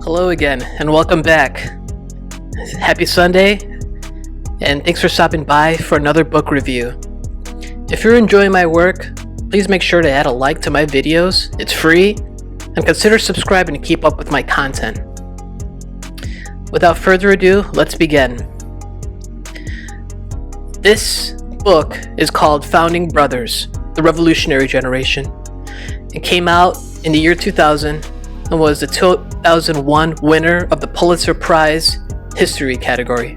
Hello again, and welcome back. Happy Sunday, and thanks for stopping by for another book review. If you're enjoying my work, please make sure to add a like to my videos. It's free, and consider subscribing to keep up with my content. Without further ado, let's begin. This book is called Founding Brothers, The Revolutionary Generation. It came out in the year 2000 and was the 2001 winner of the Pulitzer Prize history category.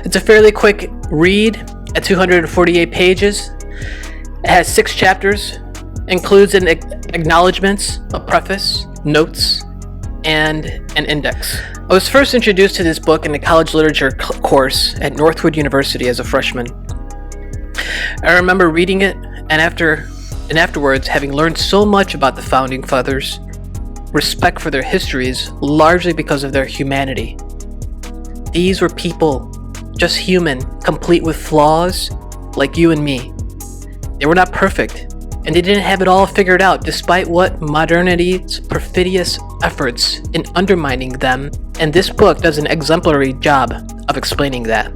It's a fairly quick read at 248 pages. It has 6 chapters, includes an acknowledgments, a preface, notes, and an index. I was first introduced to this book in a college literature course at Northwood University as a freshman. I remember reading it and afterwards having learned so much about the Founding Fathers, respect for their histories, largely because of their humanity. These were people, just human, complete with flaws, like you and me. They were not perfect, and they didn't have it all figured out, despite what modernity's perfidious efforts in undermining them, and this book does an exemplary job of explaining that.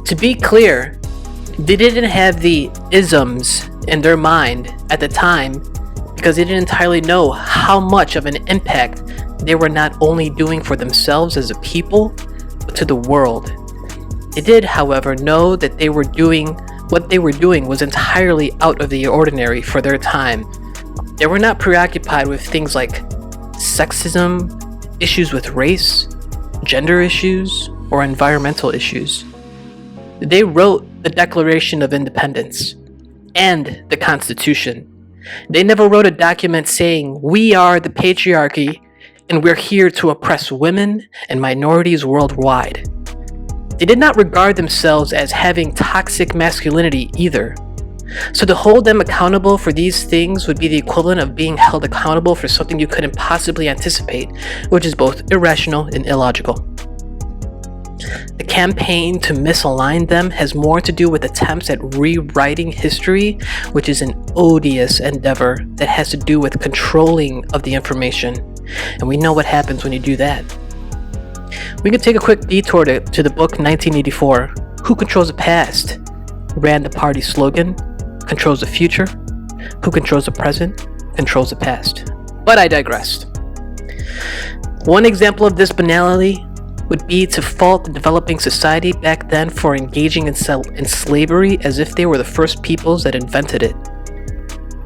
To be clear, they didn't have the isms in their mind at the time because they didn't entirely know how much of an impact they were not only doing for themselves as a people, but to the world. They did, however, know that what they were doing was entirely out of the ordinary for their time. They were not preoccupied with things like sexism, issues with race, gender issues, or environmental issues. They wrote the Declaration of Independence and the Constitution. They never wrote a document saying, "We are the patriarchy and we're here to oppress women and minorities worldwide." They did not regard themselves as having toxic masculinity either. So to hold them accountable for these things would be the equivalent of being held accountable for something you couldn't possibly anticipate, which is both irrational and illogical. The campaign to misalign them has more to do with attempts at rewriting history, which is an odious endeavor that has to do with controlling of the information. And we know what happens when you do that. We can take a quick detour to the book 1984, Who Controls the Past? Ran the party slogan, controls the future. Who controls the present, controls the past. But I digressed. One example of this banality would be to fault the developing society back then for engaging in slavery as if they were the first peoples that invented it.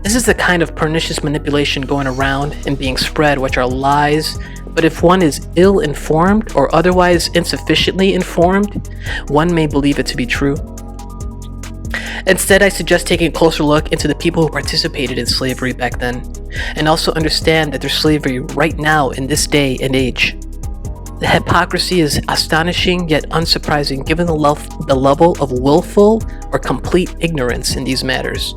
This is the kind of pernicious manipulation going around and being spread, which are lies, but if one is ill-informed or otherwise insufficiently informed, one may believe it to be true. Instead, I suggest taking a closer look into the people who participated in slavery back then, and also understand that there's slavery right now in this day and age. The hypocrisy is astonishing yet unsurprising given the level of willful or complete ignorance in these matters.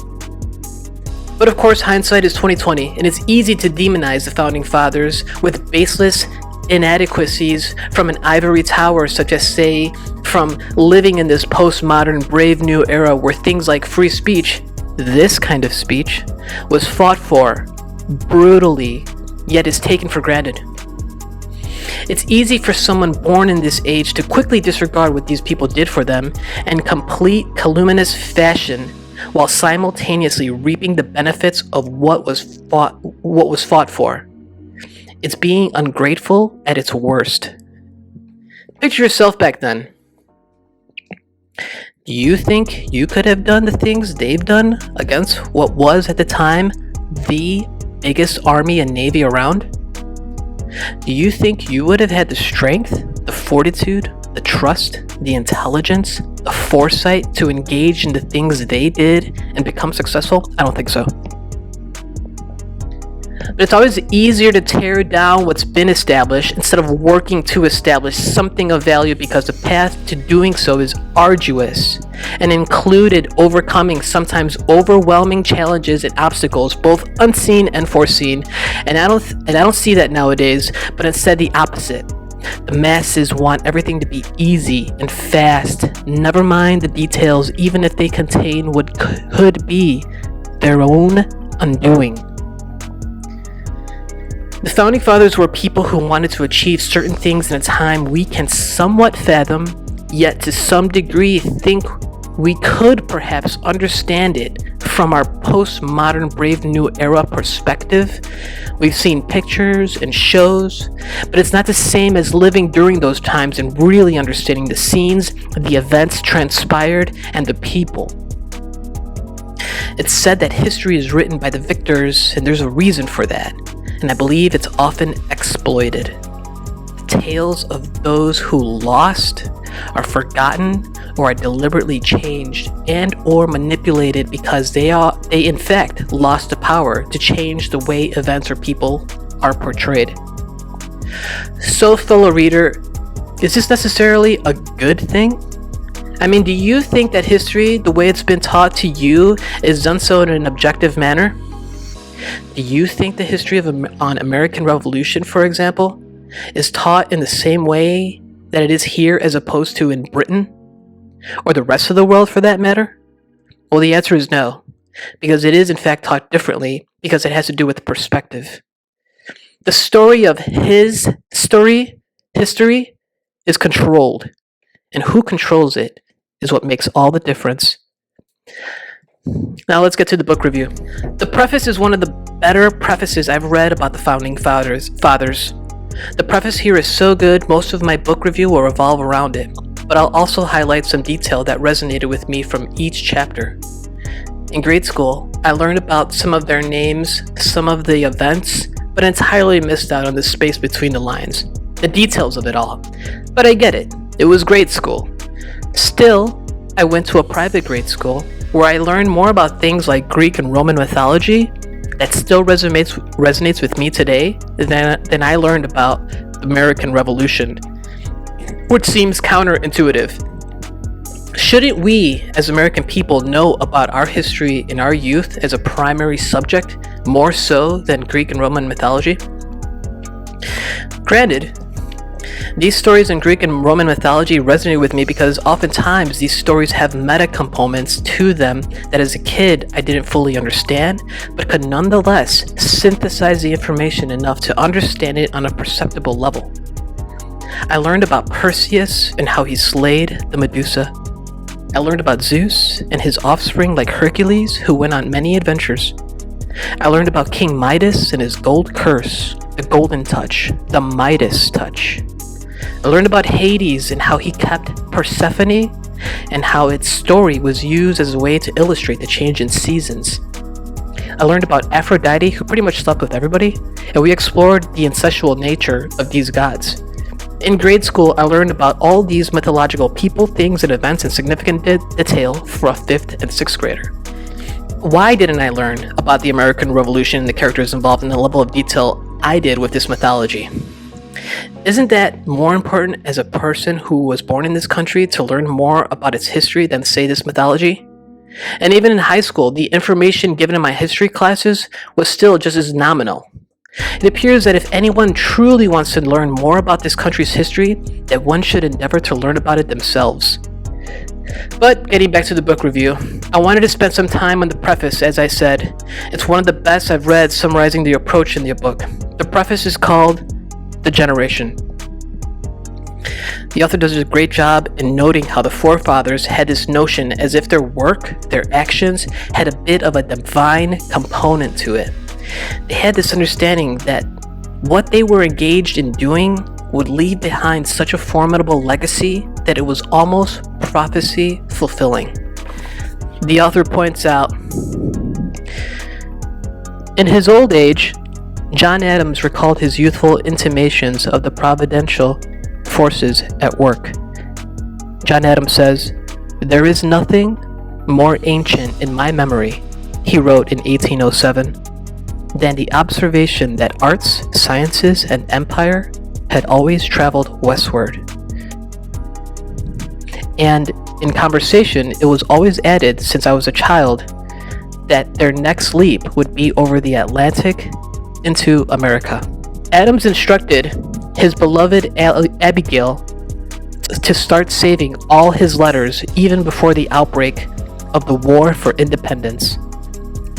But of course, hindsight is 2020, and it's easy to demonize the Founding Fathers with baseless inadequacies from an ivory tower, such as, say, from living in this postmodern brave new era where things like free speech, this kind of speech, was fought for brutally, yet is taken for granted. It's easy for someone born in this age to quickly disregard what these people did for them in complete calumnious fashion, while simultaneously reaping the benefits of what was fought for. It's being ungrateful at its worst. Picture yourself back then. Do you think you could have done the things they've done against what was at the time the biggest army and navy around? Do you think you would have had the strength, the fortitude, the trust, the intelligence, the foresight to engage in the things they did and become successful? I don't think so. But it's always easier to tear down what's been established instead of working to establish something of value, because the path to doing so is arduous and included overcoming sometimes overwhelming challenges and obstacles, both unseen and foreseen. And I don't see that nowadays, but instead the opposite. The masses want everything to be easy and fast, never mind the details, even if they contain what could be their own undoing. The Founding Fathers were people who wanted to achieve certain things in a time we can somewhat fathom, yet to some degree think we could perhaps understand it from our postmodern Brave New Era perspective. We've seen pictures and shows, but it's not the same as living during those times and really understanding the scenes, the events transpired, and the people. It's said that history is written by the victors, and there's a reason for that, and I believe it's often exploited. The tales of those who lost are forgotten or are deliberately changed and or manipulated because they in fact lost the power to change the way events or people are portrayed. So, fellow reader, is this necessarily a good thing? I mean, do you think that history, the way it's been taught to you, is done so in an objective manner? Do you think the history of on American Revolution, for example, is taught in the same way that it is here as opposed to in Britain? Or the rest of the world for that matter? Well, the answer is no, because it is in fact taught differently because it has to do with perspective. The story of history is controlled, and who controls it is what makes all the difference. Now let's get to the book review. The preface is one of the better prefaces I've read about the Founding Fathers. The preface here is so good, most of my book review will revolve around it, but I'll also highlight some detail that resonated with me from each chapter. In grade school, I learned about some of their names, some of the events, but entirely missed out on the space between the lines, the details of it all. But I get it. It was grade school. Still, I went to a private grade school where I learned more about things like Greek and Roman mythology that still resonates with me today than I learned about the American Revolution, which seems counterintuitive. Shouldn't we, as American people, know about our history in our youth as a primary subject, more so than Greek and Roman mythology? Granted, these stories in Greek and Roman mythology resonate with me because oftentimes these stories have meta components to them that as a kid I didn't fully understand, but could nonetheless synthesize the information enough to understand it on a perceptible level. I learned about Perseus and how he slayed the Medusa. I learned about Zeus and his offspring like Hercules, who went on many adventures. I learned about King Midas and his gold curse, the golden touch, the Midas touch. I learned about Hades and how he kept Persephone and how its story was used as a way to illustrate the change in seasons. I learned about Aphrodite, who pretty much slept with everybody, and we explored the incestual nature of these gods. In grade school, I learned about all these mythological people, things, and events in significant detail for a 5th and 6th grader. Why didn't I learn about the American Revolution and the characters involved in the level of detail I did with this mythology? Isn't that more important as a person who was born in this country to learn more about its history than, say, this mythology? And even in high school, the information given in my history classes was still just as nominal. It appears that if anyone truly wants to learn more about this country's history, that one should endeavor to learn about it themselves. But getting back to the book review, I wanted to spend some time on the preface. As I said, it's one of the best I've read summarizing the approach in the book. The preface is called The Generation. The author does a great job in noting how the forefathers had this notion as if their work, their actions, had a bit of a divine component to it. They had this understanding that what they were engaged in doing would leave behind such a formidable legacy that it was almost prophecy fulfilling. The author points out, in his old age, John Adams recalled his youthful intimations of the providential forces at work. John Adams says, "There is nothing more ancient in my memory," he wrote in 1807, "than the observation that arts, sciences, and empire had always traveled westward. And in conversation, it was always added since I was a child that their next leap would be over the Atlantic into America." Adams instructed his beloved Abigail to start saving all his letters even before the outbreak of the War for Independence.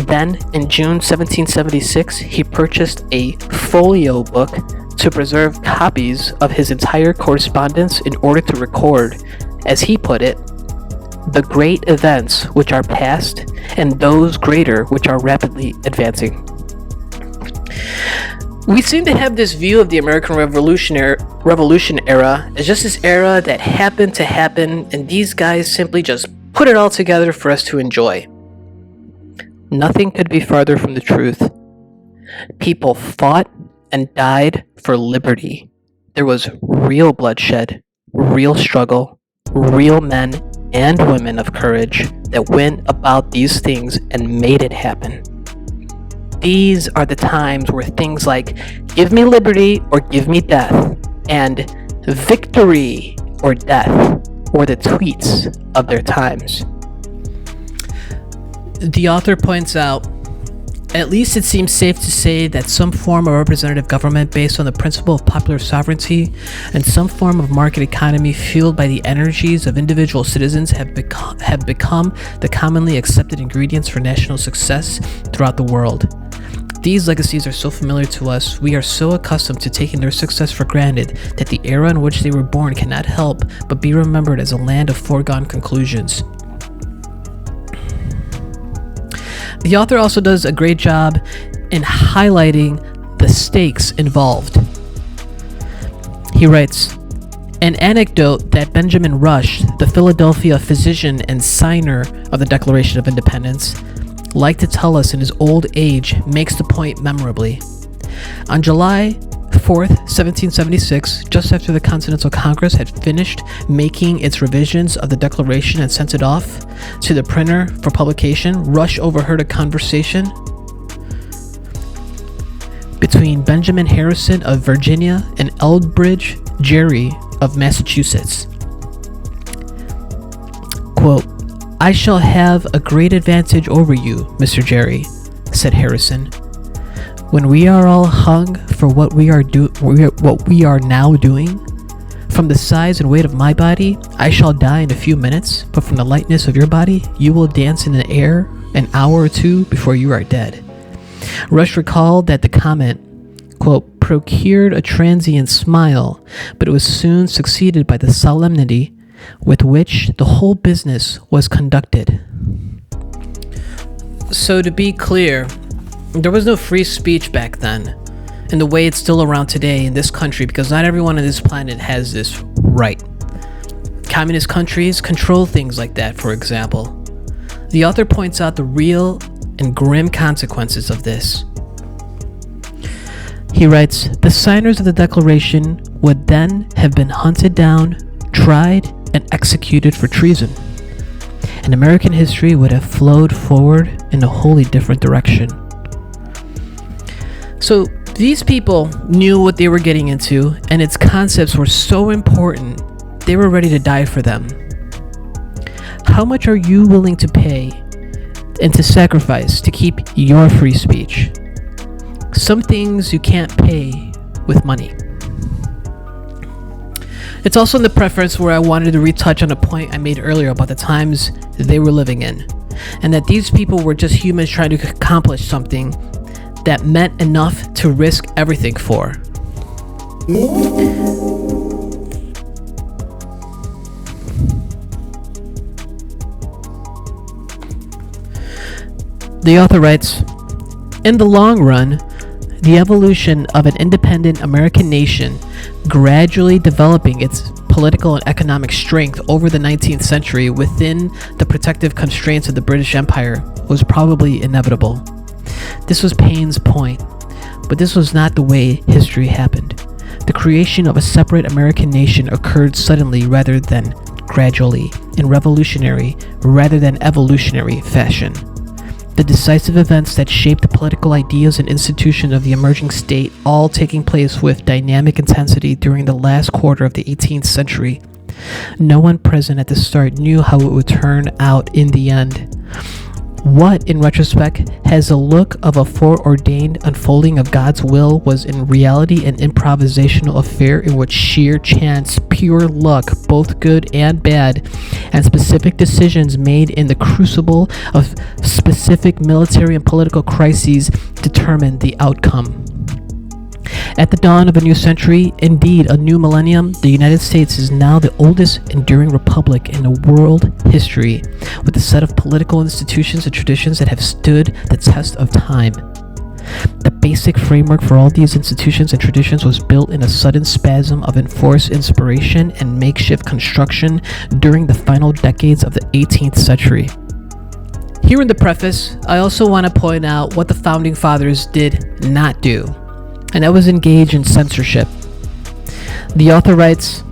Then, in June 1776, he purchased a folio book to preserve copies of his entire correspondence in order to record, as he put it, the great events which are past and those greater which are rapidly advancing. We seem to have this view of the American Revolution era as just this era that happened to happen, and these guys simply just put it all together for us to enjoy. Nothing could be farther from the truth. People fought and died for liberty. There was real bloodshed, real struggle, real men and women of courage that went about these things and made it happen. These are the times where things like "give me liberty" or "give me death" and "victory" or "death" were the tweets of their times. The author points out, at least it seems safe to say that some form of representative government based on the principle of popular sovereignty and some form of market economy fueled by the energies of individual citizens have become the commonly accepted ingredients for national success throughout the world. These legacies are so familiar to us, we are so accustomed to taking their success for granted that the era in which they were born cannot help but be remembered as a land of foregone conclusions. The author also does a great job in highlighting the stakes involved. He writes, an anecdote that Benjamin Rush, the Philadelphia physician and signer of the Declaration of Independence, liked to tell us in his old age makes the point memorably. On July 4th, 1776, just after the Continental Congress had finished making its revisions of the Declaration and sent it off to the printer for publication, Rush overheard a conversation between Benjamin Harrison of Virginia and Elbridge Gerry of Massachusetts. Quote, "I shall have a great advantage over you, Mr. Gerry," said Harrison. "When we are all hung for what we are now doing, from the size and weight of my body, I shall die in a few minutes, but from the lightness of your body, you will dance in the air an hour or two before you are dead." Rush recalled that the comment, quote, "procured a transient smile, but it was soon succeeded by the solemnity with which the whole business was conducted." So to be clear, there was no free speech back then, in the way it's still around today in this country, because not everyone on this planet has this right. Communist countries control things like that, for example. The author points out the real and grim consequences of this. He writes, "The signers of the Declaration would then have been hunted down, tried, and executed for treason, and American history would have flowed forward in a wholly different direction." So these people knew what they were getting into, and its concepts were so important, they were ready to die for them. How much are you willing to pay and to sacrifice to keep your free speech? Some things you can't pay with money. It's also in the preface where I wanted to retouch on a point I made earlier about the times they were living in, and that these people were just humans trying to accomplish something that meant enough to risk everything for. The author writes, "In the long run, the evolution of an independent American nation, gradually developing its political and economic strength over the 19th century within the protective constraints of the British Empire, was probably inevitable." This was Paine's point, but this was not the way history happened. The creation of a separate American nation occurred suddenly rather than gradually, in revolutionary rather than evolutionary fashion. The decisive events that shaped the political ideas and institutions of the emerging state, all taking place with dynamic intensity during the last quarter of the 18th century. No one present at the start knew how it would turn out in the end. what, in retrospect, has a look of a foreordained unfolding of God's will was in reality an improvisational affair in which sheer chance, pure luck, both good and bad, and specific decisions made in the crucible of specific military and political crises determined the outcome. At the dawn of a new century, indeed a new millennium, the United States is now the oldest enduring republic in the world history, with a set of political institutions and traditions that have stood the test of time. The basic framework for all these institutions and traditions was built in a sudden spasm of enforced inspiration and makeshift construction during the final decades of the 18th century. Here in the preface, I also want to point out what the Founding Fathers did not do, and that was engage in censorship. The author writes,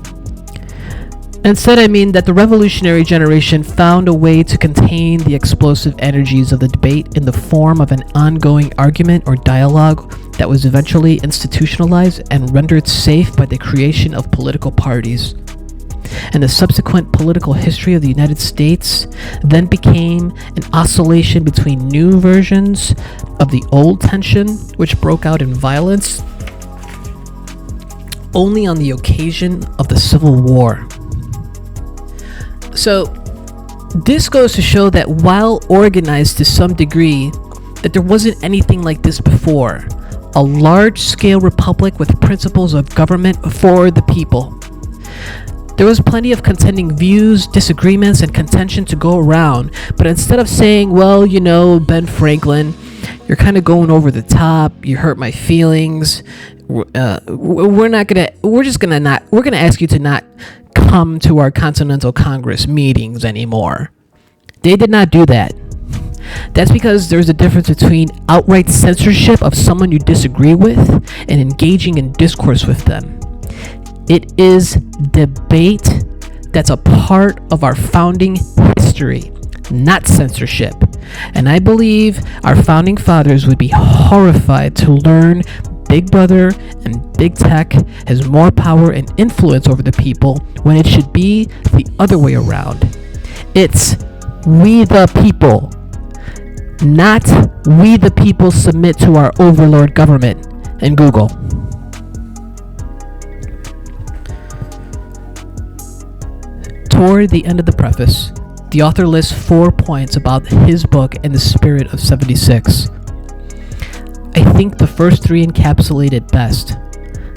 "Instead, I mean that the revolutionary generation found a way to contain the explosive energies of the debate in the form of an ongoing argument or dialogue that was eventually institutionalized and rendered safe by the creation of political parties. And the subsequent political history of the United States then became an oscillation between new versions of the old tension, which broke out in violence only on the occasion of the Civil War." So this goes to show that while organized to some degree, that there wasn't anything like this before. A large-scale republic with principles of government for the people. There was plenty of contending views, disagreements, and contention to go around, but instead of saying, well, you know, Ben Franklin, you're kind of going over the top, you hurt my feelings, we're gonna ask you to not come to our Continental Congress meetings anymore. They did not do that. That's because there's a difference between outright censorship of someone you disagree with and engaging in discourse with them. It is debate that's a part of our founding history, not censorship. And I believe our founding fathers would be horrified to learn Big Brother and Big Tech has more power and influence over the people when it should be the other way around. It's we the people, not we the people submit to our overlord government and Google. Toward the end of the preface, the author lists 4 points about his book and the spirit of 76. I think the first 3 encapsulate it best,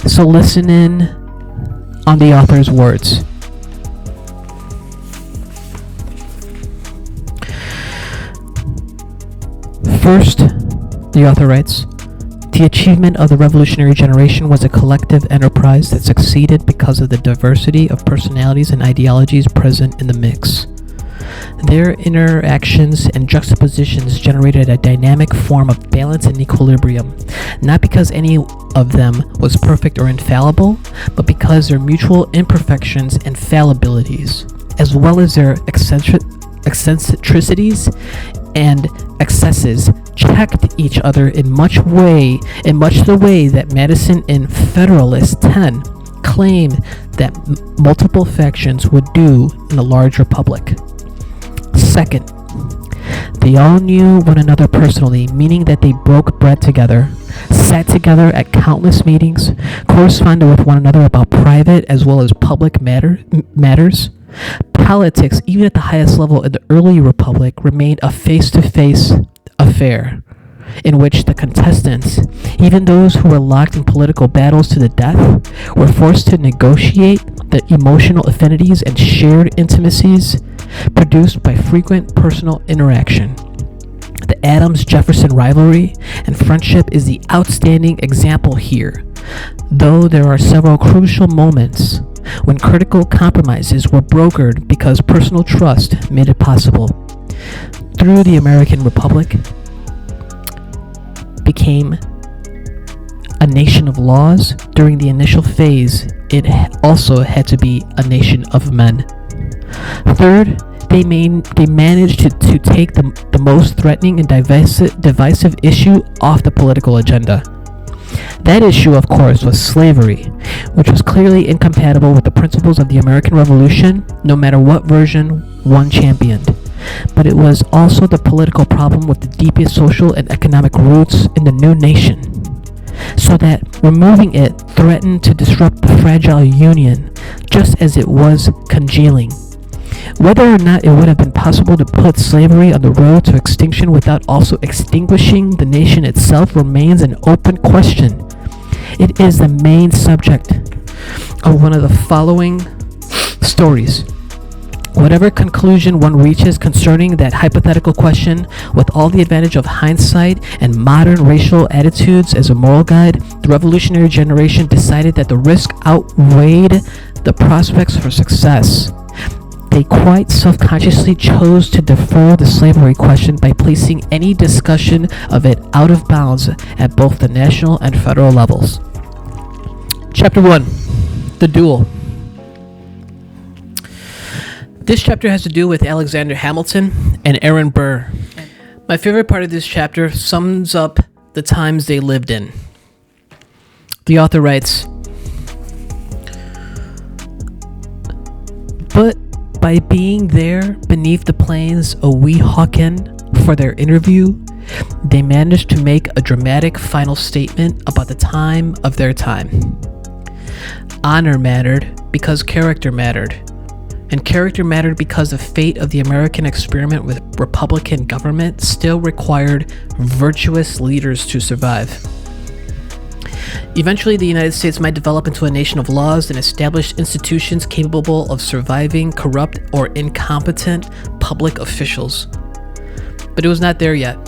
so listen in on the author's words. First, the author writes, "The achievement of the revolutionary generation was a collective enterprise that succeeded because of the diversity of personalities and ideologies present in the mix. Their interactions and juxtapositions generated a dynamic form of balance and equilibrium, not because any of them was perfect or infallible, but because their mutual imperfections and fallibilities, as well as their eccentricities and excesses, checked each other in much the way that Madison in Federalist 10 claimed that multiple factions would do in a large republic. Second, they all knew one another personally, meaning that they broke bread together, sat together at countless meetings, corresponded with one another about private as well as public matters. Politics, even at the highest level in the early republic, remained a face-to-face affair, in which the contestants, even those who were locked in political battles to the death, were forced to negotiate the emotional affinities and shared intimacies produced by frequent personal interaction. The Adams-Jefferson rivalry and friendship is the outstanding example here, though there are several crucial moments when critical compromises were brokered because personal trust made it possible. Through the American Republic became a nation of laws, during the initial phase, it also had to be a nation of men. Third, they managed to take the most threatening and divisive issue off the political agenda. That issue, of course, was slavery, which was clearly incompatible with the principles of the American Revolution, no matter what version one championed. but it was also the political problem with the deepest social and economic roots in the new nation, so that removing it threatened to disrupt the fragile union just as it was congealing. Whether or not it would have been possible to put slavery on the road to extinction without also extinguishing the nation itself remains an open question. It is the main subject of one of the following stories. Whatever conclusion one reaches concerning that hypothetical question, with all the advantage of hindsight and modern racial attitudes as a moral guide, the revolutionary generation decided that the risk outweighed the prospects for success. They quite self-consciously chose to defer the slavery question by placing any discussion of it out of bounds at both the national and federal levels. Chapter 1. The Duel. This chapter has to do with Alexander Hamilton and Aaron Burr. My favorite part of this chapter sums up the times they lived in. The author writes, "But by being there beneath the plains of Weehawken for their interview, they managed to make a dramatic final statement about the time of their time. Honor mattered because character mattered. And character mattered because the fate of the American experiment with Republican government still required virtuous leaders to survive. Eventually, the United States might develop into a nation of laws and established institutions capable of surviving corrupt or incompetent public officials. But it was not there yet.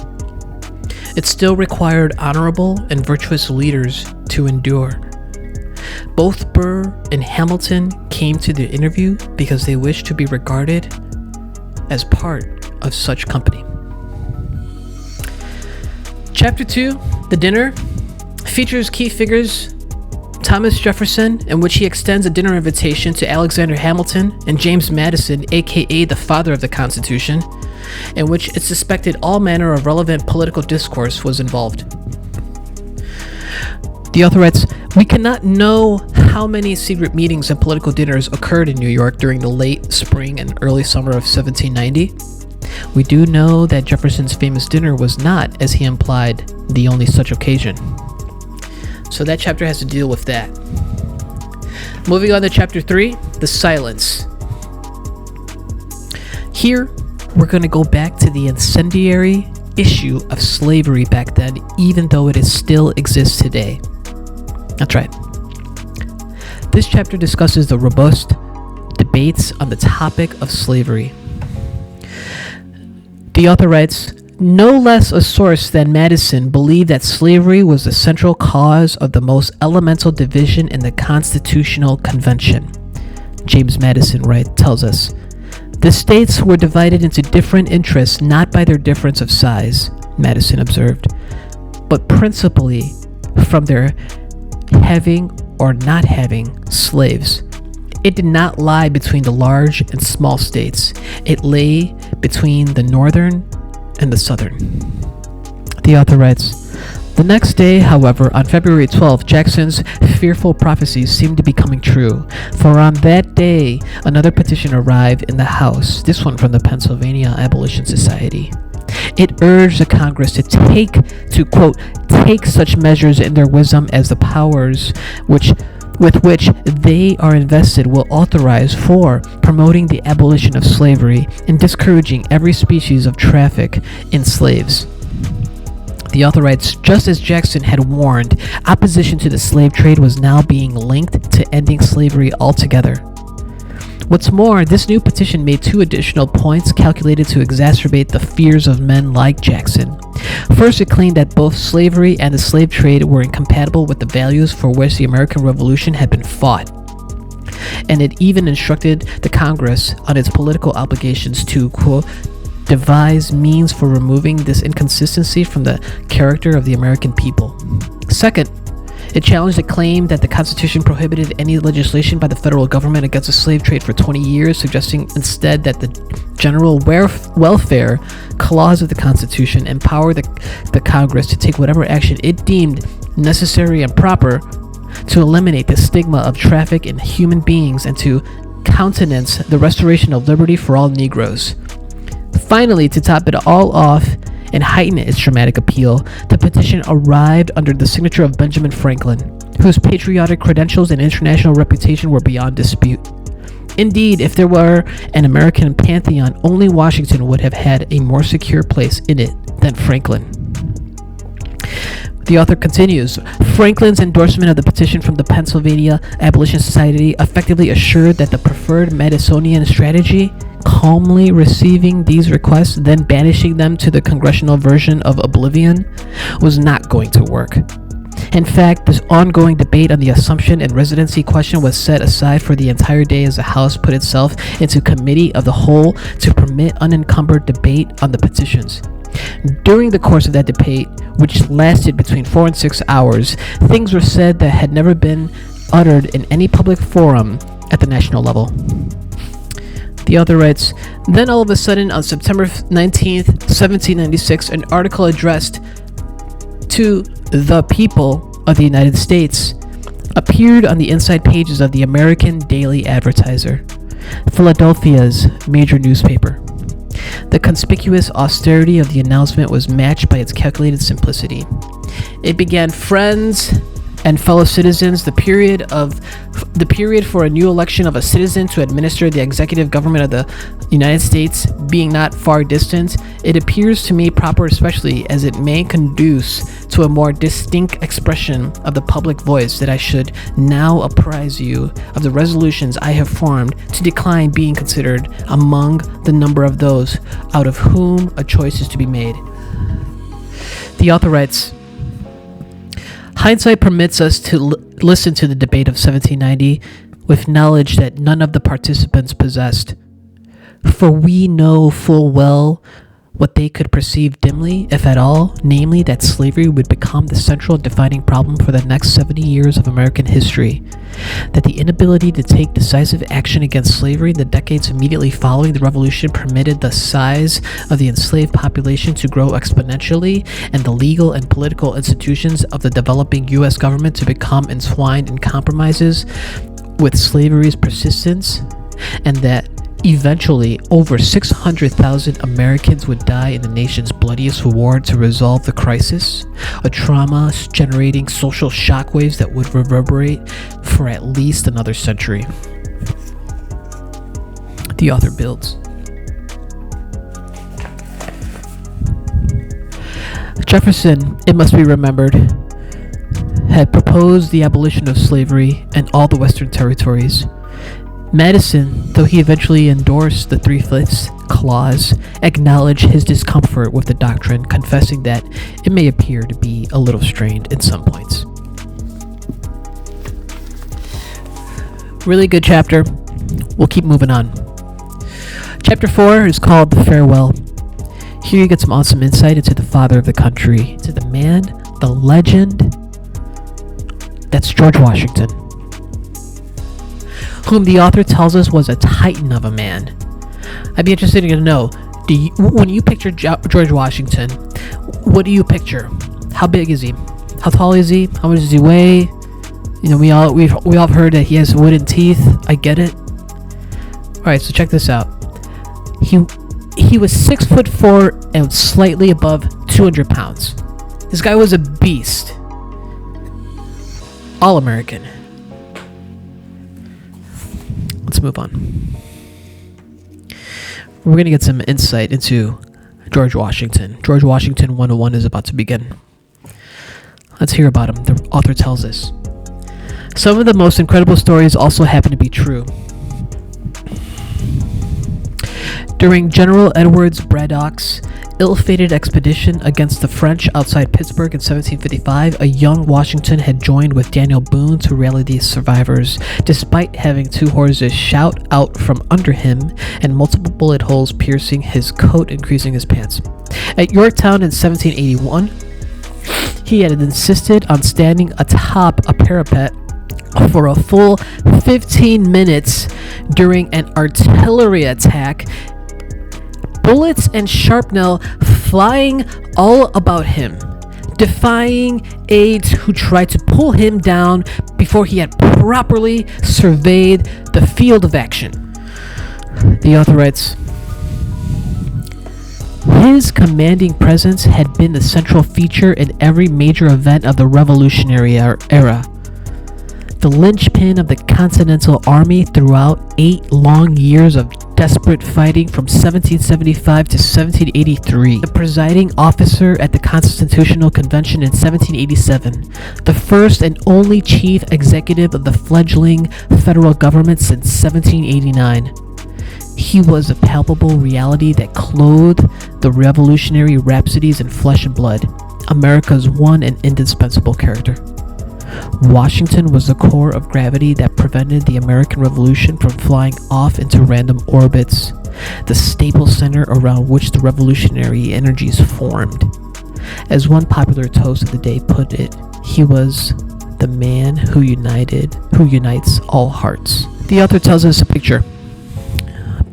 It still required honorable and virtuous leaders to endure. Both Burr and Hamilton came to the interview because they wished to be regarded as part of such company." Chapter 2, The Dinner, features key figures Thomas Jefferson, in which he extends a dinner invitation to Alexander Hamilton, and James Madison, aka the father of the Constitution, in which it's suspected all manner of relevant political discourse was involved. The author writes, "We cannot know how many secret meetings and political dinners occurred in New York during the late spring and early summer of 1790. We do know that Jefferson's famous dinner was not, as he implied, the only such occasion." So that chapter has to deal with that. Moving on to chapter 3, The Silence. Here, we're going to go back to the incendiary issue of slavery back then, even though it still exists today. That's right. This chapter discusses the robust debates on the topic of slavery. The author writes, "No less a source than Madison believed that slavery was the central cause of the most elemental division in the Constitutional Convention." James Madison tells us, "The states were divided into different interests not by their difference of size," Madison observed, "but principally from their having or not having slaves. It did not lie between the large and small states. It lay between the northern and the southern." The author writes, "The next day, however, on February 12th, Jackson's fearful prophecies seemed to be coming true, for on that day another petition arrived in the House, this one from the Pennsylvania Abolition Society. It urged the Congress to quote, take such measures in their wisdom as the powers with which they are invested will authorize for promoting the abolition of slavery and discouraging every species of traffic in slaves." The author writes, "Just as Jackson had warned, opposition to the slave trade was now being linked to ending slavery altogether. What's more, this new petition made two additional points calculated to exacerbate the fears of men like Jackson. First, it claimed that both slavery and the slave trade were incompatible with the values for which the American Revolution had been fought. And it even instructed the Congress on its political obligations to, quote, devise means for removing this inconsistency from the character of the American people. Second, it challenged the claim that the Constitution prohibited any legislation by the federal government against the slave trade for 20 years, suggesting instead that the general welfare clause of the Constitution empowered the Congress to take whatever action it deemed necessary and proper to eliminate the stigma of traffic in human beings and to countenance the restoration of liberty for all Negroes. Finally, to top it all off and heighten its dramatic appeal, the petition arrived under the signature of Benjamin Franklin, whose patriotic credentials and international reputation were beyond dispute. Indeed, if there were an American pantheon, only Washington would have had a more secure place in it than Franklin. The author continues, Franklin's endorsement of the petition from the Pennsylvania Abolition Society effectively assured that the preferred Madisonian strategy, calmly receiving these requests, then banishing them to the congressional version of oblivion, was not going to work. In fact, this ongoing debate on the assumption and residency question was set aside for the entire day as the House put itself into committee of the whole to permit unencumbered debate on the petitions. During the course of that debate, which lasted between 4 and 6 hours, things were said that had never been uttered in any public forum at the national level. The author writes, then all of a sudden on September 19th, 1796, an article addressed to the people of the United States appeared on the inside pages of the American Daily Advertiser, Philadelphia's major newspaper. The conspicuous austerity of the announcement was matched by its calculated simplicity. It began, friends and fellow citizens, the period for a new election of a citizen to administer the executive government of the United States being not far distant, it appears to me proper, especially as it may conduce to a more distinct expression of the public voice, that I should now apprise you of the resolutions I have formed to decline being considered among the number of those out of whom a choice is to be made. The author writes, hindsight permits us to listen to the debate of 1790 with knowledge that none of the participants possessed. For we know full well what they could perceive dimly, if at all, namely that slavery would become the central defining problem for the next 70 years of American history, that the inability to take decisive action against slavery in the decades immediately following the Revolution permitted the size of the enslaved population to grow exponentially and the legal and political institutions of the developing U.S. government to become entwined in compromises with slavery's persistence, and that eventually, over 600,000 Americans would die in the nation's bloodiest war to resolve the crisis, a trauma generating social shockwaves that would reverberate for at least another century. The author builds. Jefferson, it must be remembered, had proposed the abolition of slavery in all the Western territories. Madison, though he eventually endorsed the 3/5 clause, acknowledged his discomfort with the doctrine, confessing that it may appear to be a little strained in some points. Really good chapter. We'll keep moving on. Chapter 4 is called The Farewell. Here you get some awesome insight into the father of the country, to the man, the legend, that's George Washington, whom the author tells us was a titan of a man. I'd be interested to know, when you picture George Washington, what do you picture? How big is he? How tall is he? How much does he weigh? You know, we all heard that he has wooden teeth. I get it. All right, so check this out. He was 6'4" and slightly above 200 pounds. This guy was a beast. All American. Let's move on. We're going to get some insight into George Washington. George Washington 101 is about to begin. Let's hear about him. The author tells us. Some of the most incredible stories also happen to be true. During General Edward Braddock's ill-fated expedition against the French outside Pittsburgh in 1755, a young Washington had joined with Daniel Boone to rally the survivors, despite having 2 horses shout out from under him and multiple bullet holes piercing his coat and creasing his pants. At Yorktown in 1781, he had insisted on standing atop a parapet for a full 15 minutes during an artillery attack, bullets and shrapnel flying all about him, defying aides who tried to pull him down before he had properly surveyed the field of action. The author writes, His commanding presence had been the central feature in every major event of the Revolutionary era. The linchpin of the Continental Army throughout 8 long years of desperate fighting from 1775 to 1783. The presiding officer at the Constitutional Convention in 1787. The first and only chief executive of the fledgling federal government since 1789. He was a palpable reality that clothed the revolutionary rhapsodies in flesh and blood, America's one and indispensable character. Washington was the core of gravity that prevented the American Revolution from flying off into random orbits, the staple center around which the revolutionary energies formed. As one popular toast of the day put it, he was the man who unites all hearts. The author tells us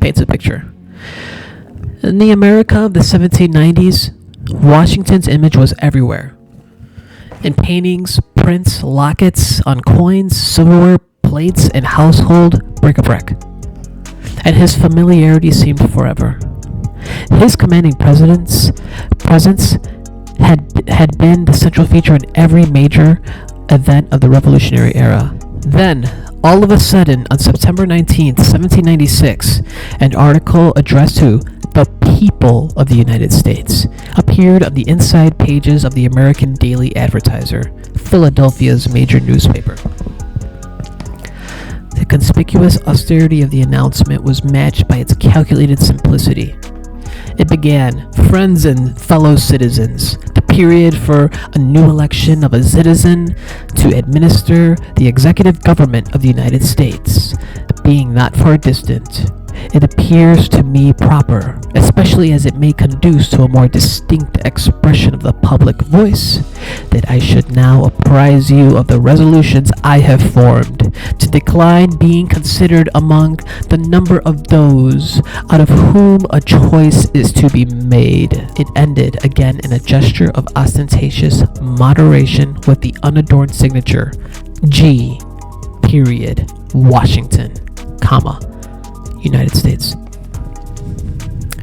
paints a picture. In the America of the 1790s, Washington's image was everywhere. In paintings, prints, lockets, on coins, silverware, plates, and household bric-a-brac. And his familiarity seemed forever. His commanding presence had been the central feature in every major event of the Revolutionary era. Then, all of a sudden, on September 19th, 1796, an article addressed to the people of the United States appeared on the inside pages of the American Daily Advertiser, Philadelphia's major newspaper. The conspicuous austerity of the announcement was matched by its calculated simplicity. It began, "Friends and fellow citizens, the period for a new election of a citizen to administer the executive government of the United States, being not far distant, it appears to me proper, especially as it may conduce to a more distinct expression of the public voice, that I should now apprise you of the resolutions I have formed, to decline being considered among the number of those out of whom a choice is to be made." It ended again in a gesture of ostentatious moderation with the unadorned signature, G. Washington, United States.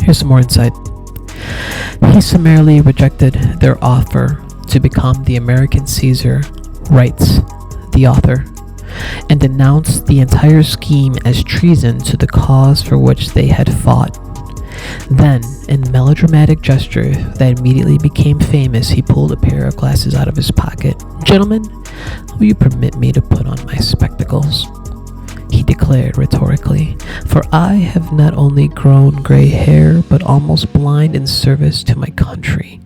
Here's some more insight. He summarily rejected their offer to become the American Caesar, writes the author, and denounced the entire scheme as treason to the cause for which they had fought. Then, in melodramatic gesture that immediately became famous, he pulled a pair of glasses out of his pocket. "Gentlemen, will you permit me to put on my spectacles?" he declared rhetorically, "for I have not only grown gray hair, but almost blind in service to my country."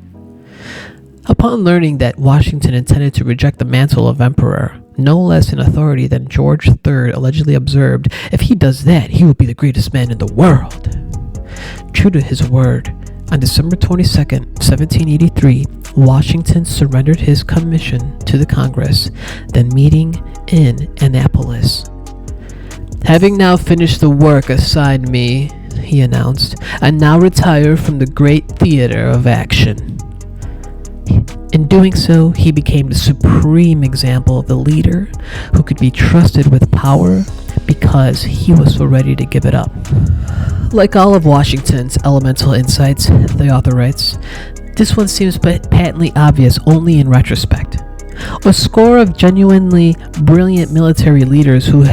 Upon learning that Washington intended to reject the mantle of emperor, no less in authority than George III allegedly observed, "If he does that, he will be the greatest man in the world." True to his word, on December 22nd, 1783, Washington surrendered his commission to the Congress, then meeting in Annapolis. "Having now finished the work assigned me," he announced, "I now retire from the great theater of action." In doing so, he became the supreme example of the leader who could be trusted with power because he was so ready to give it up. Like all of Washington's elemental insights, the author writes, this one seems patently obvious only in retrospect. A score of genuinely brilliant military leaders who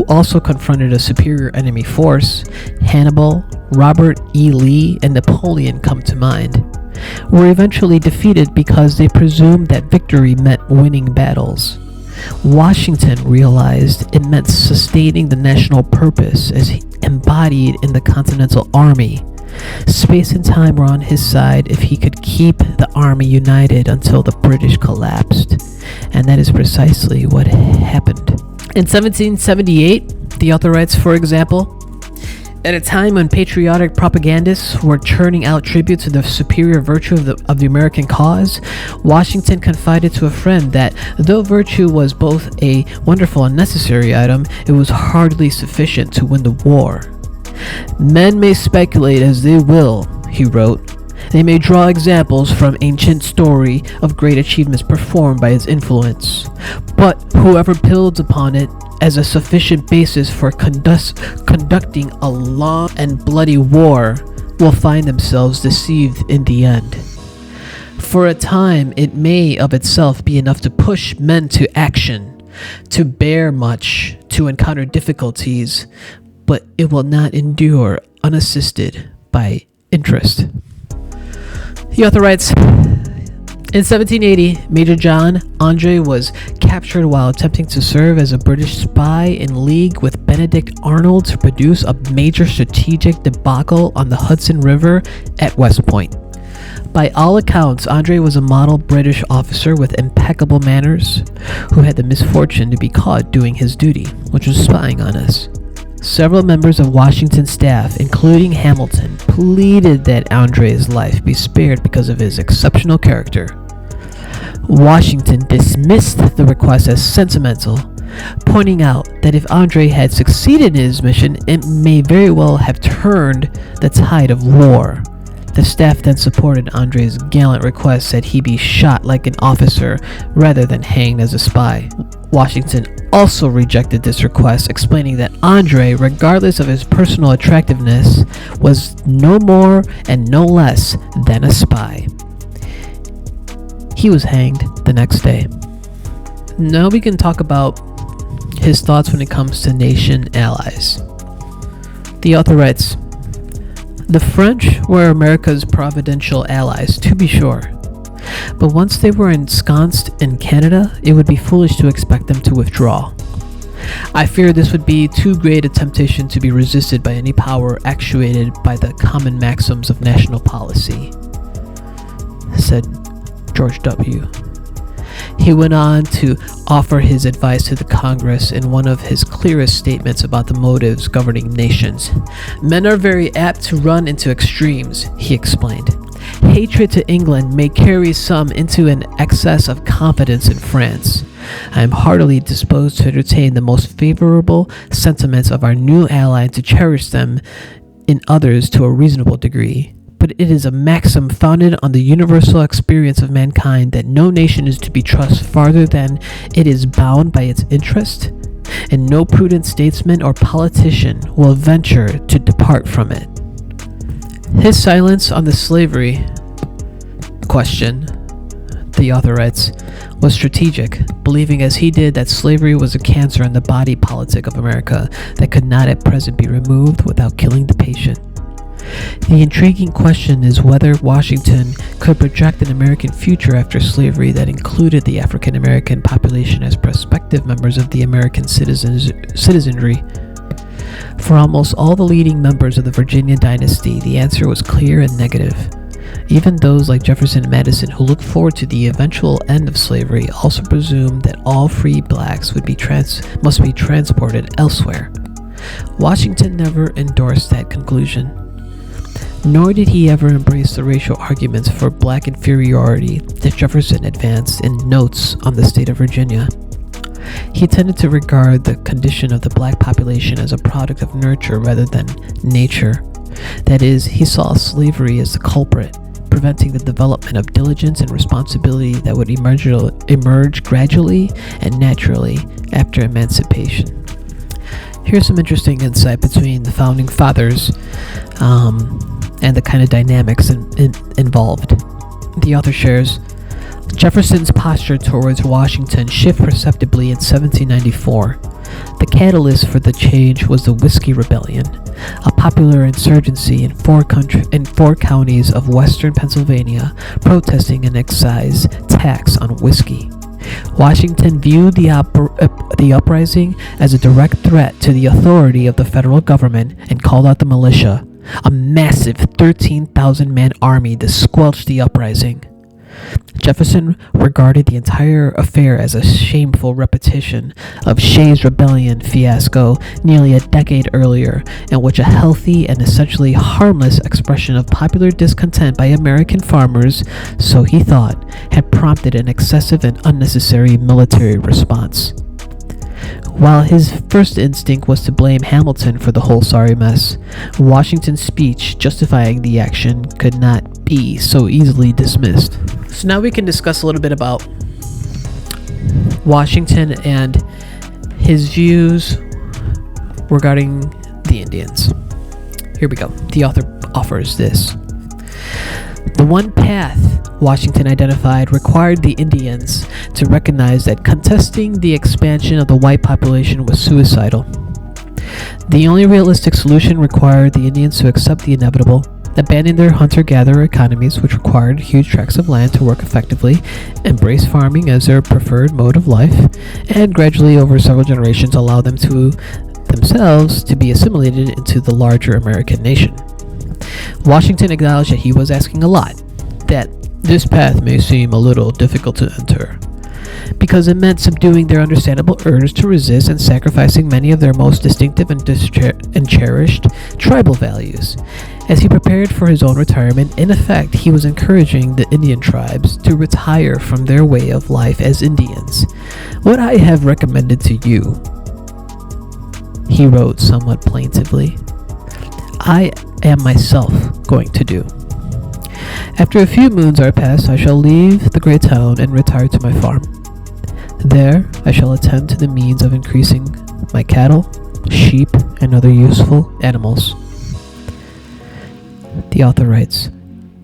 also confronted a superior enemy force, Hannibal, Robert E. Lee, and Napoleon come to mind, were eventually defeated because they presumed that victory meant winning battles. Washington realized it meant sustaining the national purpose as embodied in the Continental Army. Space and time were on his side if he could keep the army united until the British collapsed. And that is precisely what happened. In 1778, the author writes, for example, at a time when patriotic propagandists were churning out tribute to the superior virtue of the American cause, Washington confided to a friend that though virtue was both a wonderful and necessary item, it was hardly sufficient to win the war. Men may speculate as they will, he wrote, They may draw examples from ancient story of great achievements performed by his influence, but whoever builds upon it as a sufficient basis for conducting a long and bloody war will find themselves deceived in the end. For a time, it may of itself be enough to push men to action, to bear much, to encounter difficulties, but it will not endure unassisted by interest. The author writes, in 1780, Major John Andre was captured while attempting to serve as a British spy in league with Benedict Arnold to produce a major strategic debacle on the Hudson River at West Point. By all accounts, Andre was a model British officer with impeccable manners who had the misfortune to be caught doing his duty, which was spying on us. Several members of Washington's staff, including Hamilton, pleaded that Andre's life be spared because of his exceptional character. Washington dismissed the request as sentimental, pointing out that if Andre had succeeded in his mission, it may very well have turned the tide of war. The staff then supported Andre's gallant request that he be shot like an officer rather than hanged as a spy. Washington also rejected this request, explaining that Andre, regardless of his personal attractiveness, was no more and no less than a spy. He was hanged the next day. Now we can talk about his thoughts when it comes to nation allies. The author writes, the French were America's providential allies, to be sure. But once they were ensconced in Canada, it would be foolish to expect them to withdraw. I fear this would be too great a temptation to be resisted by any power actuated by the common maxims of national policy, said George W. He went on to offer his advice to the Congress in one of his clearest statements about the motives governing nations. Men are very apt to run into extremes, he explained. Hatred to England may carry some into an excess of confidence in France. I am heartily disposed to entertain the most favorable sentiments of our new ally and to cherish them in others to a reasonable degree. But it is a maxim founded on the universal experience of mankind that no nation is to be trusted farther than it is bound by its interest, and no prudent statesman or politician will venture to depart from it. His silence on the slavery question, the author writes, was strategic, believing as he did that slavery was a cancer in the body politic of America that could not at present be removed without killing the patient. The intriguing question is whether Washington could project an American future after slavery that included the African American population as prospective members of the American citizenry. For almost all the leading members of the Virginia dynasty, the answer was clear and negative. Even those like Jefferson and Madison who looked forward to the eventual end of slavery also presumed that all free blacks must be transported elsewhere. Washington never endorsed that conclusion. Nor did he ever embrace the racial arguments for black inferiority that Jefferson advanced in Notes on the State of Virginia. He tended to regard the condition of the black population as a product of nurture rather than nature. That is, he saw slavery as the culprit, preventing the development of diligence and responsibility that would emerge gradually and naturally after emancipation. Here's some interesting insight between the founding fathers and the kind of dynamics involved. The author shares, Jefferson's posture towards Washington shifted perceptibly in 1794. The catalyst for the change was the Whiskey Rebellion, a popular insurgency in four counties of western Pennsylvania protesting an excise tax on whiskey. Washington viewed the uprising as a direct threat to the authority of the federal government and called out the militia, a massive 13,000-man army to squelch the uprising. Jefferson regarded the entire affair as a shameful repetition of Shays' Rebellion fiasco nearly a decade earlier, in which a healthy and essentially harmless expression of popular discontent by American farmers, so he thought, had prompted an excessive and unnecessary military response. While his first instinct was to blame Hamilton for the whole sorry mess, Washington's speech justifying the action could not be so easily dismissed. So now we can discuss a little bit about Washington and his views regarding the Indians. Here we go. The author offers this. The one path Washington identified required the Indians to recognize that contesting the expansion of the white population was suicidal. The only realistic solution required the Indians to accept the inevitable, abandon their hunter-gatherer economies, which required huge tracts of land to work effectively, embrace farming as their preferred mode of life, and gradually over several generations allow them to themselves to be assimilated into the larger American nation. Washington acknowledged that he was asking a lot, that this path may seem a little difficult to enter, because it meant subduing their understandable urge to resist and sacrificing many of their most distinctive and cherished tribal values. As he prepared for his own retirement, in effect, he was encouraging the Indian tribes to retire from their way of life as Indians. What I have recommended to you, he wrote somewhat plaintively, I am myself going to do. After a few moons are past, I shall leave the great town and retire to my farm. There, I shall attend to the means of increasing my cattle, sheep, and other useful animals. The author writes,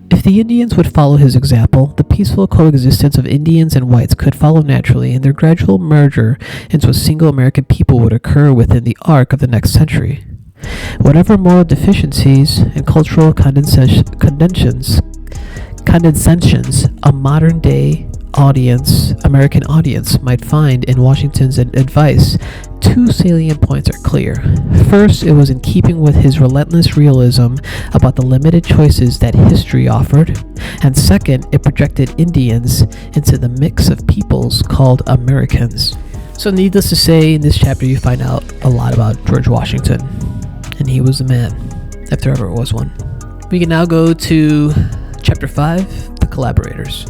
if the Indians would follow his example, the peaceful coexistence of Indians and whites could follow naturally, and their gradual merger into a single American people would occur within the arc of the next century. Whatever moral deficiencies and cultural condescensions a modern-day American audience might find in Washington's advice, two salient points are clear. First, it was in keeping with his relentless realism about the limited choices that history offered, and second, it projected Indians into the mix of peoples called Americans. So needless to say, in this chapter you find out a lot about George Washington, and he was the man, if there ever was one. We can now go to Chapter 5, The Collaborators.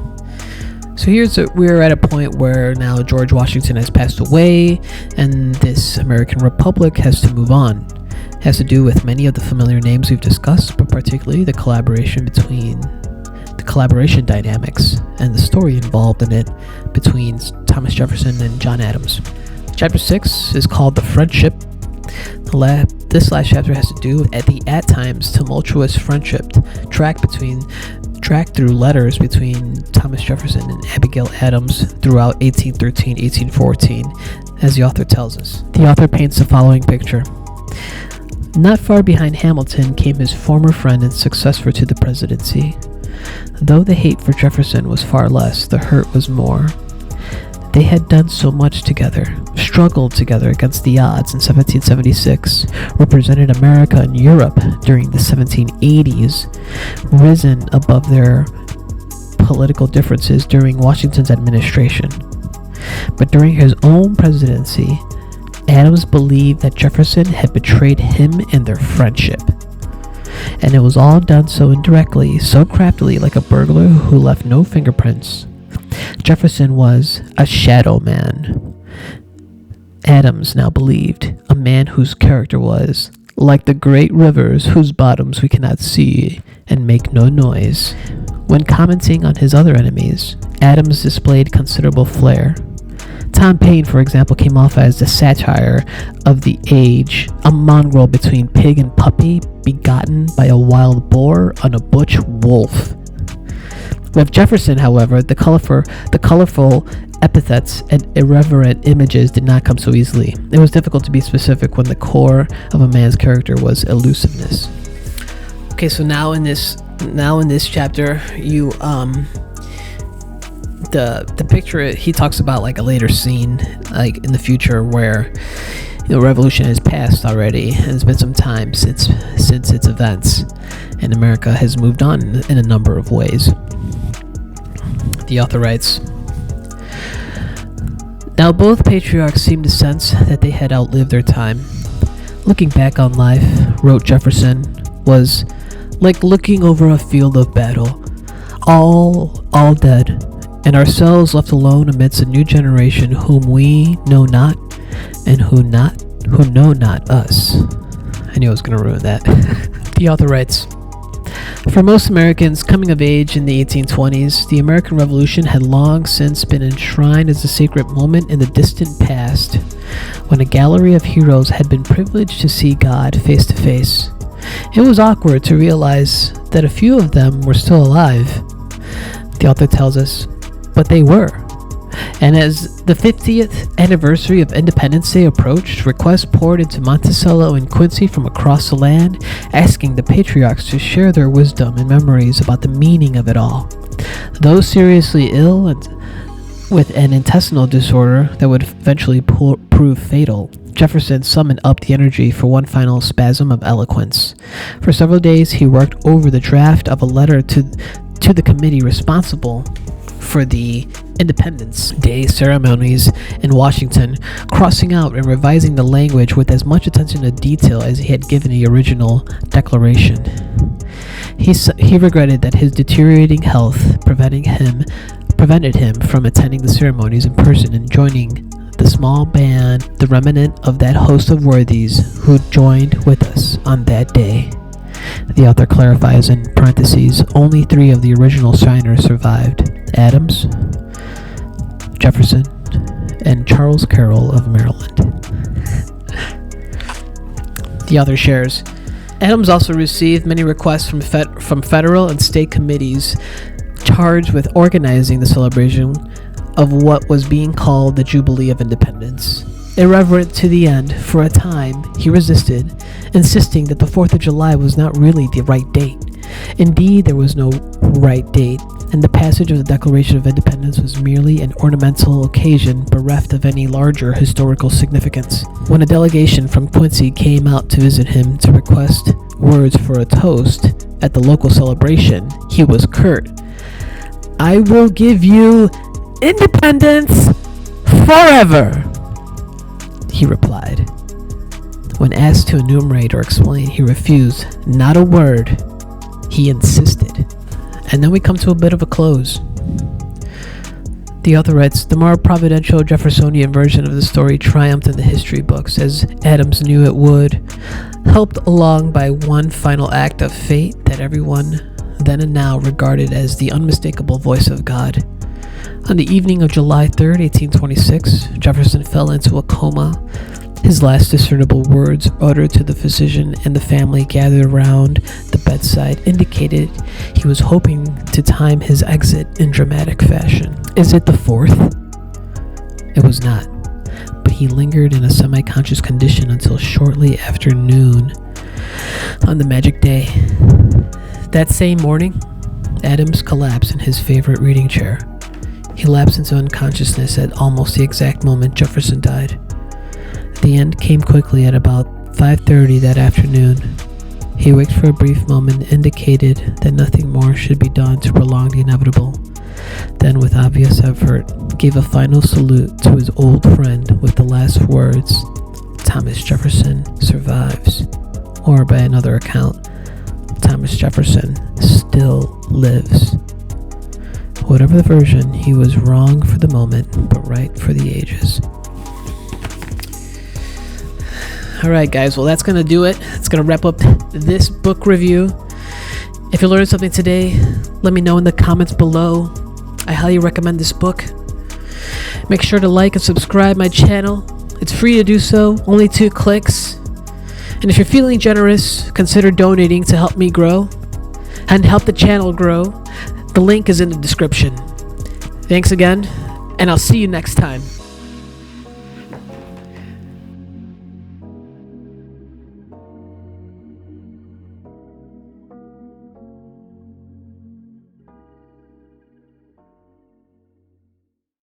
So we're at a point where now George Washington has passed away, and this American Republic has to move on. It has to do with many of the familiar names we've discussed, but particularly the collaboration dynamics and the story involved in it between Thomas Jefferson and John Adams. Chapter 6 is called The Friendship. This last chapter has to do with the at times tumultuous friendship tracked through letters between Thomas Jefferson and Abigail Adams throughout 1813-1814, as the author tells us. The author paints the following picture. Not far behind Hamilton came his former friend and successor to the presidency. Though the hate for Jefferson was far less, the hurt was more. They had done so much together, struggled together against the odds in 1776, represented America and Europe during the 1780s, risen above their political differences during Washington's administration. But during his own presidency, Adams believed that Jefferson had betrayed him and their friendship. And it was all done so indirectly, so craftily, like a burglar who left no fingerprints. Jefferson was a shadow man. Adams now believed a man whose character was like the great rivers whose bottoms we cannot see and make no noise. When commenting on his other enemies, Adams displayed considerable flair. Tom Paine, for example, came off as the satire of the age, a mongrel between pig and puppy, begotten by a wild boar on a butch wolf. With Jefferson, however, the colorful epithets and irreverent images did not come so easily. It was difficult to be specific when the core of a man's character was elusiveness. Okay, so now in this chapter, you the picture, he talks about like a later scene, like in the future where the revolution has passed already, and it's been some time since its events, and America has moved on in a number of ways. The author writes, now both patriarchs seemed to sense that they had outlived their time. Looking back on life, wrote Jefferson, was like looking over a field of battle, all dead, and ourselves left alone amidst a new generation whom we know not, and who know not us. I knew I was going to ruin that. The author writes, For most Americans coming of age in the 1820s, the American Revolution had long since been enshrined as a sacred moment in the distant past, when a gallery of heroes had been privileged to see God face to face. It was awkward to realize that a few of them were still alive, the author tells us, but they were. And as the 50th anniversary of Independence Day approached, requests poured into Monticello and Quincy from across the land, asking the patriarchs to share their wisdom and memories about the meaning of it all. Those seriously ill and with an intestinal disorder that would eventually prove fatal, Jefferson summoned up the energy for one final spasm of eloquence. For several days, he worked over the draft of a letter to the committee responsible for the Independence Day ceremonies in Washington, crossing out and revising the language with as much attention to detail as he had given the original declaration. He regretted that his deteriorating health prevented him from attending the ceremonies in person and joining the small band, the remnant of that host of worthies who joined with us on that day. The author clarifies in parentheses, only 3 of the original signers survived: Adams, Jefferson, and Charles Carroll of Maryland. The author shares, Adams also received many requests from federal and state committees charged with organizing the celebration of what was being called the Jubilee of Independence. Irreverent to the end, for a time, he resisted, insisting that the 4th of July was not really the right date. Indeed, there was no right date, and the passage of the Declaration of Independence was merely an ornamental occasion bereft of any larger historical significance. When a delegation from Quincy came out to visit him to request words for a toast at the local celebration, he was curt. "I will give you independence forever," he replied. When asked to enumerate or explain, he refused. Not a word. He insisted. And then we come to a bit of a close. The author writes, the more providential Jeffersonian version of the story triumphed in the history books, as Adams knew it would, helped along by one final act of fate that everyone then and now regarded as the unmistakable voice of God. On the evening of July 3rd, 1826, Jefferson fell into a coma. His last discernible words uttered to the physician and the family gathered around the bedside indicated he was hoping to time his exit in dramatic fashion. Is it the 4th? It was not, but he lingered in a semi-conscious condition until shortly after noon on the magic day. That same morning, Adams collapsed in his favorite reading chair. He lapsed into unconsciousness at almost the exact moment Jefferson died. The end came quickly at about 5:30 that afternoon. He waked for a brief moment, indicated that nothing more should be done to prolong the inevitable. Then, with obvious effort, gave a final salute to his old friend with the last words, "Thomas Jefferson survives," or by another account, Thomas Jefferson still lives. Whatever the version, he was wrong for the moment, but right for the ages. Alright guys, well that's going to do it. It's going to wrap up this book review. If you learned something today, let me know in the comments below. I highly recommend this book. Make sure to like and subscribe my channel. It's free to do so, only 2 clicks. And if you're feeling generous, consider donating to help me grow and help the channel grow. The link is in the description. Thanks again, and I'll see you next time.